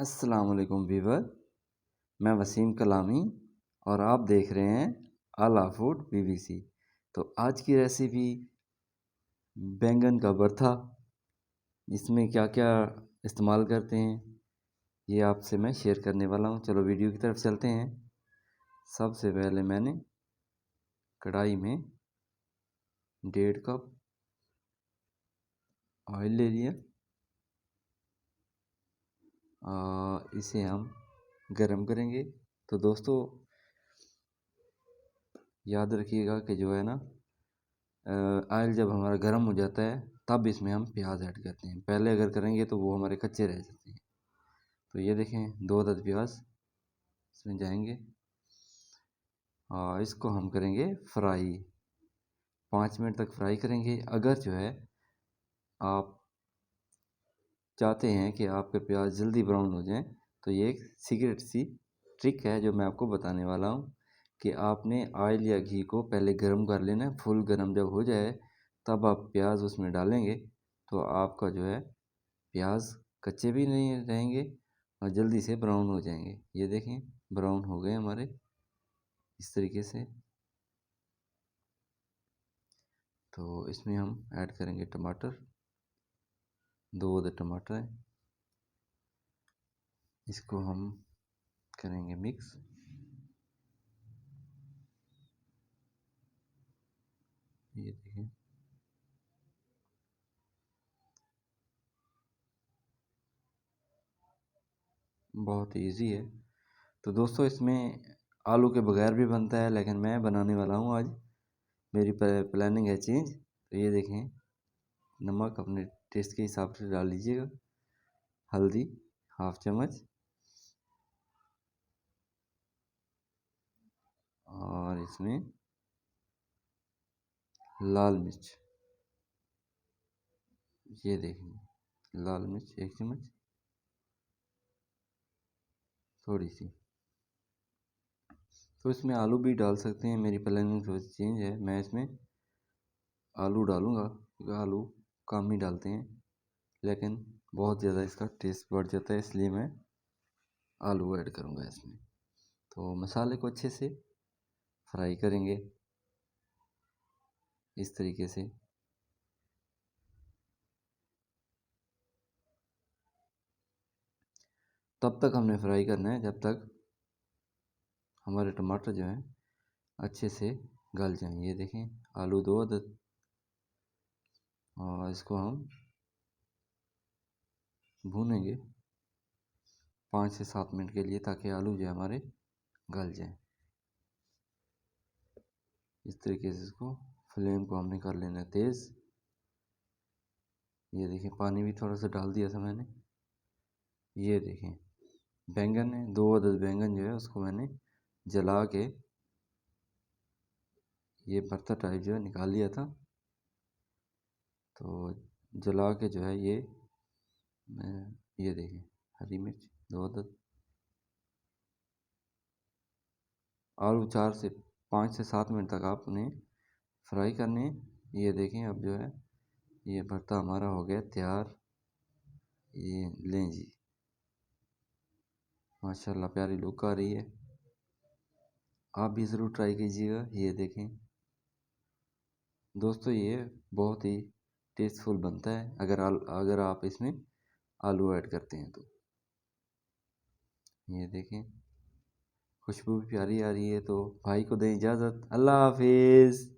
अस्सलाम वालेकुम वीवर। मैं वसीम कलामी और आप देख रहे हैं आला फूड बीबीसी। तो आज की रेसिपी बैंगन का भरता। इसमें क्या क्या इस्तेमाल करते हैं ये आपसे मैं शेयर करने वाला हूँ। चलो वीडियो की तरफ चलते हैं। सबसे पहले मैंने कढ़ाई में 1.5 कप ऑयल ले लिया और इसे हम गरम करेंगे। तो दोस्तों याद रखिएगा कि जो है ना, ऑयल जब हमारा गर्म हो जाता है तब इसमें हम प्याज ऐड करते हैं। पहले अगर करेंगे तो वो हमारे कच्चे रह जाते हैं। तो ये देखें 2 अदद प्याज इसमें जाएंगे और इसको हम करेंगे फ्राई। 5 मिनट तक फ्राई करेंगे। अगर जो है आप चाहते हैं कि आपके प्याज जल्दी ब्राउन हो जाएं तो ये एक सीक्रेट सी ट्रिक है जो मैं आपको बताने वाला हूँ कि आपने ऑयल या घी को पहले गर्म कर लेना है। फुल गर्म जब हो जाए तब आप प्याज उसमें डालेंगे तो आपका जो है प्याज कच्चे भी नहीं रहेंगे और जल्दी से ब्राउन हो जाएंगे। ये देखें ब्राउन हो गए हमारे इस तरीके से। तो इसमें हम ऐड करेंगे टमाटर। 2 अदद टमाटर हैं, इसको हम करेंगे मिक्स। ये देखें बहुत इजी है। तो दोस्तों इसमें आलू के बगैर भी बनता है लेकिन मैं बनाने वाला हूँ आज। मेरी प्लानिंग है चेंज। तो ये देखें नमक अपने टेस्ट के हिसाब से डाल लीजिएगा। हल्दी 1/2 चम्मच और इसमें लाल मिर्च। ये देखें लाल मिर्च 1 चम्मच थोड़ी सी। तो इसमें आलू भी डाल सकते हैं। मेरी प्लानिंग थोड़ी चेंज है। मैं इसमें आलू डालूँगा क्योंकि आलू कम ही डालते हैं लेकिन बहुत ज़्यादा इसका टेस्ट बढ़ जाता है, इसलिए मैं आलू ऐड करूँगा इसमें। तो मसाले को अच्छे से फ्राई करेंगे इस तरीके से। तब तक हमने फ्राई करना है जब तक हमारे टमाटर जो हैं अच्छे से गल जाएं। ये देखें आलू 2 अदद और इसको हम भूनेंगे 5 से 7 मिनट के लिए ताकि आलू जो हमारे गल जाएं। इस तरीके से इसको फ्लेम को हमने कर लेना है तेज़। ये देखें पानी भी थोड़ा सा डाल दिया था मैंने। ये देखें बैंगन है 2 अदद बैंगन जो है उसको मैंने जला के ये भरता टाइप जो है निकाल लिया था। तो जला के जो है ये देखें हरी मिर्च 2 अदद। आलू 4 से 5 से 7 मिनट तक आप उन्हें फ्राई करने हैं। ये देखें अब जो है ये भरता हमारा हो गया तैयार। ये लें जी माशाल्लाह प्यारी लुक आ रही है। आप भी ज़रूर ट्राई कीजिएगा। ये देखें दोस्तों ये बहुत ही टेस्टफुल बनता है अगर आप इसमें आलू ऐड करते हैं तो। ये देखें खुशबू भी प्यारी आ रही है। तो भाई को दें इजाज़त। अल्लाह हाफिज़।